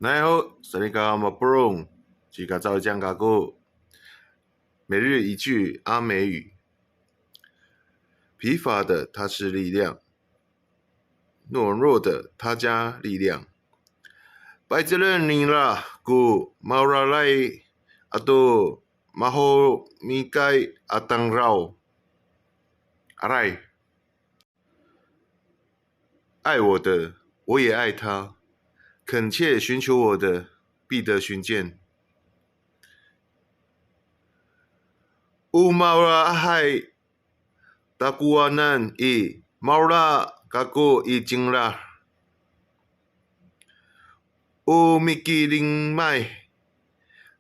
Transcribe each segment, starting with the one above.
大家好，这里是马布隆，是个早讲嘎古。每日一句阿美语：疲乏的它是力量，懦弱的他加力量。拜这人你啦，古马拉来atau maho mikai atang rau。阿来，爱我的，我也爱他。恳切寻求我的，必得寻见。Umaura ahai takuanan i maura kako i jingla. Umikiling mai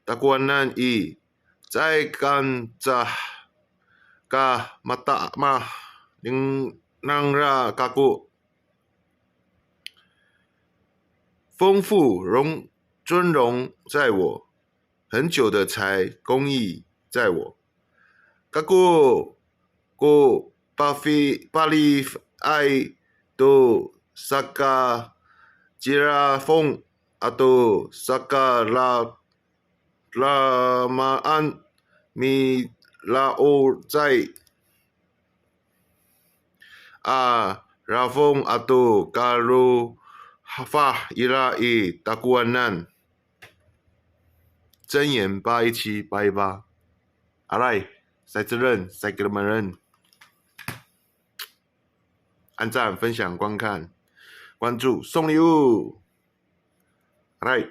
takuanan i 在干着ka mata ma ning nang ra kako。丰富尊荣在我，很久的才公义在我。Kako ko pali ai to saka jirafong atau saka lamaan mi lao在rafong atau karu hafa ira i takuanan。箴言81788，阿来，赛之任，赛格门人，按赞、分享、观看、关注，送礼物，阿来。